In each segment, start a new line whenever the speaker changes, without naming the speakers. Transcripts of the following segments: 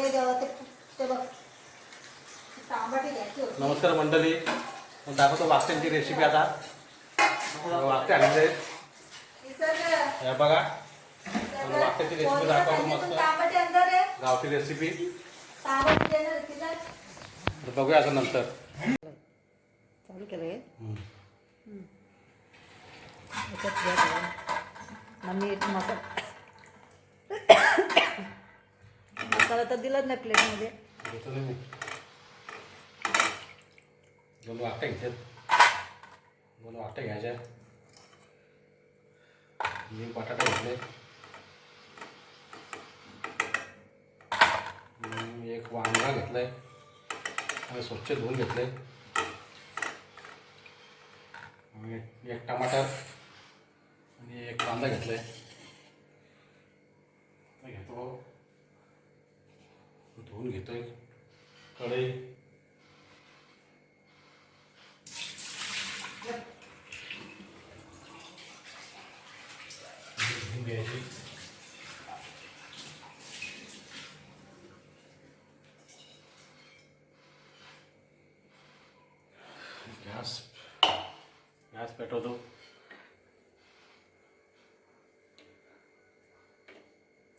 रे देवा ते बघ तांबटी घ्यायची होती.
नमस्कार मंडळी, दाखवतो वागत्यांची रेसिपी आता. वागते आणले हे बघा, वागत्यांची रेसिपी दाखवतो मस्त गावठी रेसिपी. बघूया आता नंतर.
चालू केलंय मीठ मसाला तर दिलाच नाही प्लेटमध्ये.
दोन वागट्या घ्यायच्यात, दोन वागट्या घ्यायच्या. मी बटाटा घेतले, एक वांगा घेतलाय आणि स्वच्छ धुवून घेतले. एक टमाटर आणि एक कांदा घेतलाय. घेतो, धुवून घेतोय. कढई घ्यायची. गॅस पेटवतो.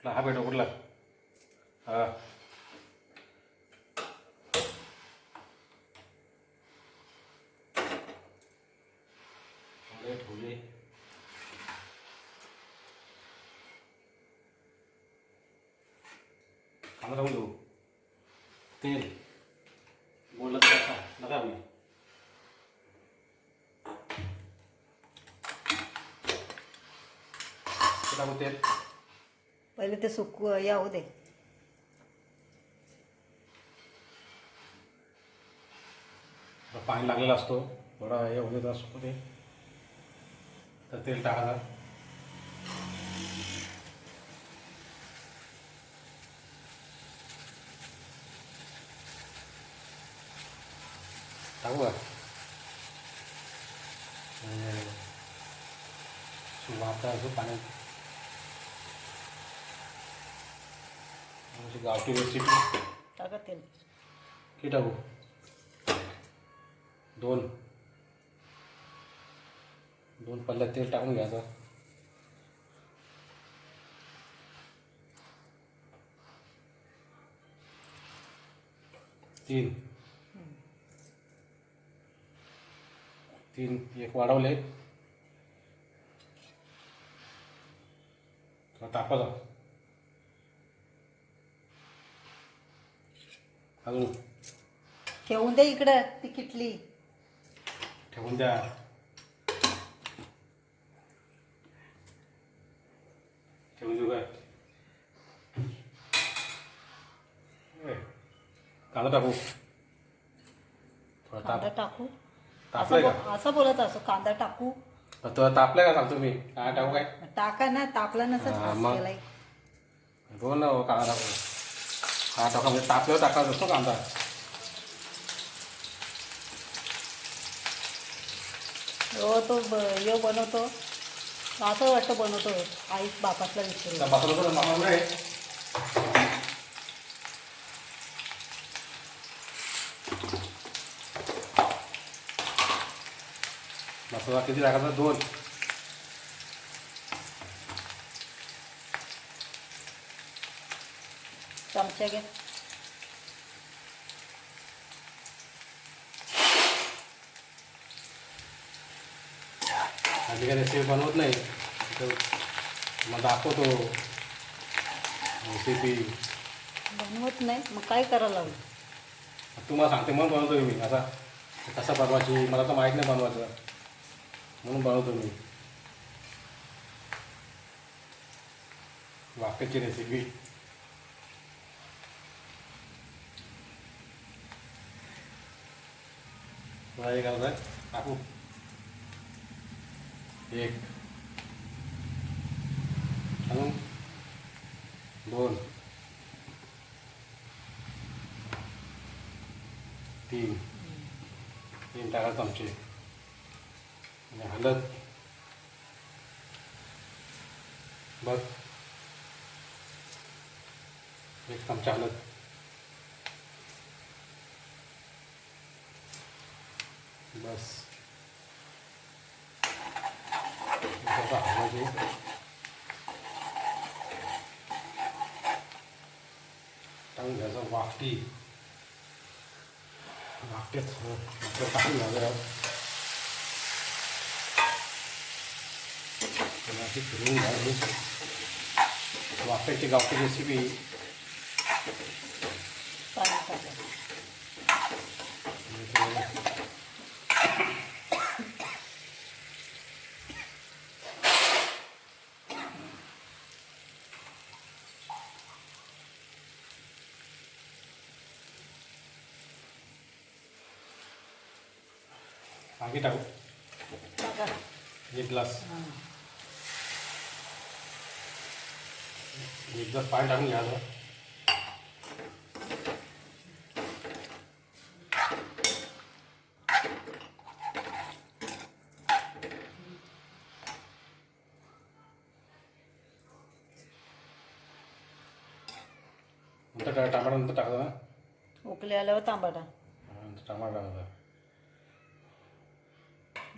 कुठला हा पेटव, कुठला हा ठेवले. कांदा टाकून देऊ. तेल बोलत नका मी. टाकू तेल.
पहिले ते सुकू यावं दे.
पाणी लागलेला असतो, थोडा हे होत असतो ते. तर तेल टाकायचं. टाकू का वाफता असं पाण्यात. गावठी रेसिपी
टाका तेल.
किती टाकू? दोन पल्ल्या तेल टाकून घ्यायचं. तीन एक वाढवले. तापायचा अजून
ठेवून दे इकडं. ती किटली
ठेवून द्या. ठेवून देऊ काय? कांदा टाकू.
कांदा टाकू
तापलाय का?
असं बोलत असो. कांदा टाकू.
तो तापलाय का सांगतो मी. काय टाकू काय?
टाका ना. तापला नसेल.
बोल ना. कांदा टाकू. हा टाका म्हणजे तापल्यावर टाकायचा असतो कांदा.
हो तो यो बनवतो असं वाटतं. बनवतो आई बापातला विचार.
मसाला किती टाकायचा? 2
चमचा घे.
आधी काय रेसिपी बनवत नाही, मग दाखवतो रेसिपी.
बनवत नाही मग काय करायला लागलं?
तुम्हाला सांगते म्हणून बनवतो मी. आता कसं बनवायची मला तर माहीत नाही बनवायचं, म्हणून बनवतो मी वाक्याची रेसिपी. मला हे करायचं आहे. टाकू 1 अजून 2 3 टाका चमचे. आणि हळद बस 1 चमचा हळद. बस आता हलवायची. टाकून घ्यायचं वाटी. वाटेत टाकून घ्यायचं. अशी फिरवून घ्यावी. वाफ्याची गावठी रेसिपी.
पाणी टाका.
पाणी टाकू
टाका.
1 ग्लास.
हां.
1 ग्लास पाणी टाकून घ्यायचं. नंतर टमाटा नंतर टाकायचं ना.
उकले आल्यावर तांबाटा.
टमाटा टाकायचा.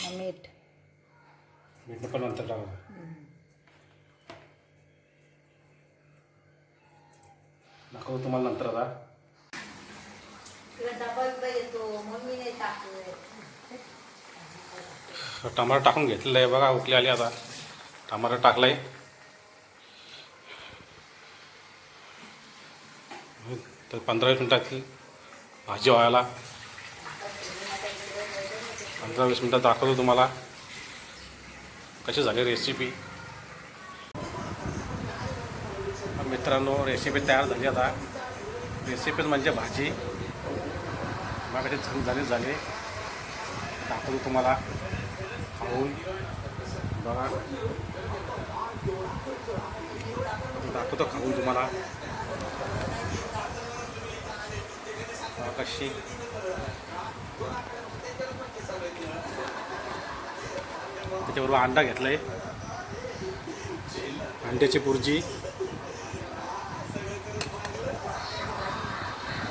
मग मीठ.
मीठ पण नंतर टाकायचं. दाखवतो तुम्हाला नंतर आता. टमाटर टाकून घेतलेलं आहे बघा. उकली आली आता. टमाटर टाकलाय. तर 15-20 मिनिटात भाजी व्हायला. 15-20 मिनिटात दाखवतो तुम्हाला कशी झाली रेसिपी. मित्रांनो रेसिपी तयार झाली आता. रेसिपी म्हणजे भाजी बघा कशी झाली. दाखवतो तुम्हाला खाऊन बघा. दाखवतो खाऊन तुम्हाला कशी. त्याच्याबरोबर अंडा घेतलाय. अंड्याची बुर्जी,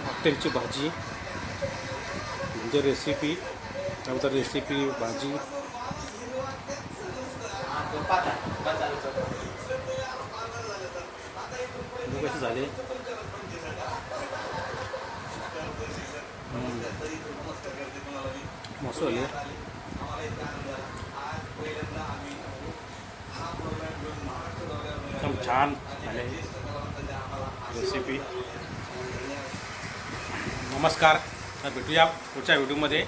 हॉटेलची भाजी म्हणजे रेसिपी. त्यानंतर रेसिपी भाजी. कशी झाली. मस्त झाली. एकदम छान झाले रेसिपी. नमस्कार. तर भेटूया पुढच्या व्हिडिओमध्ये.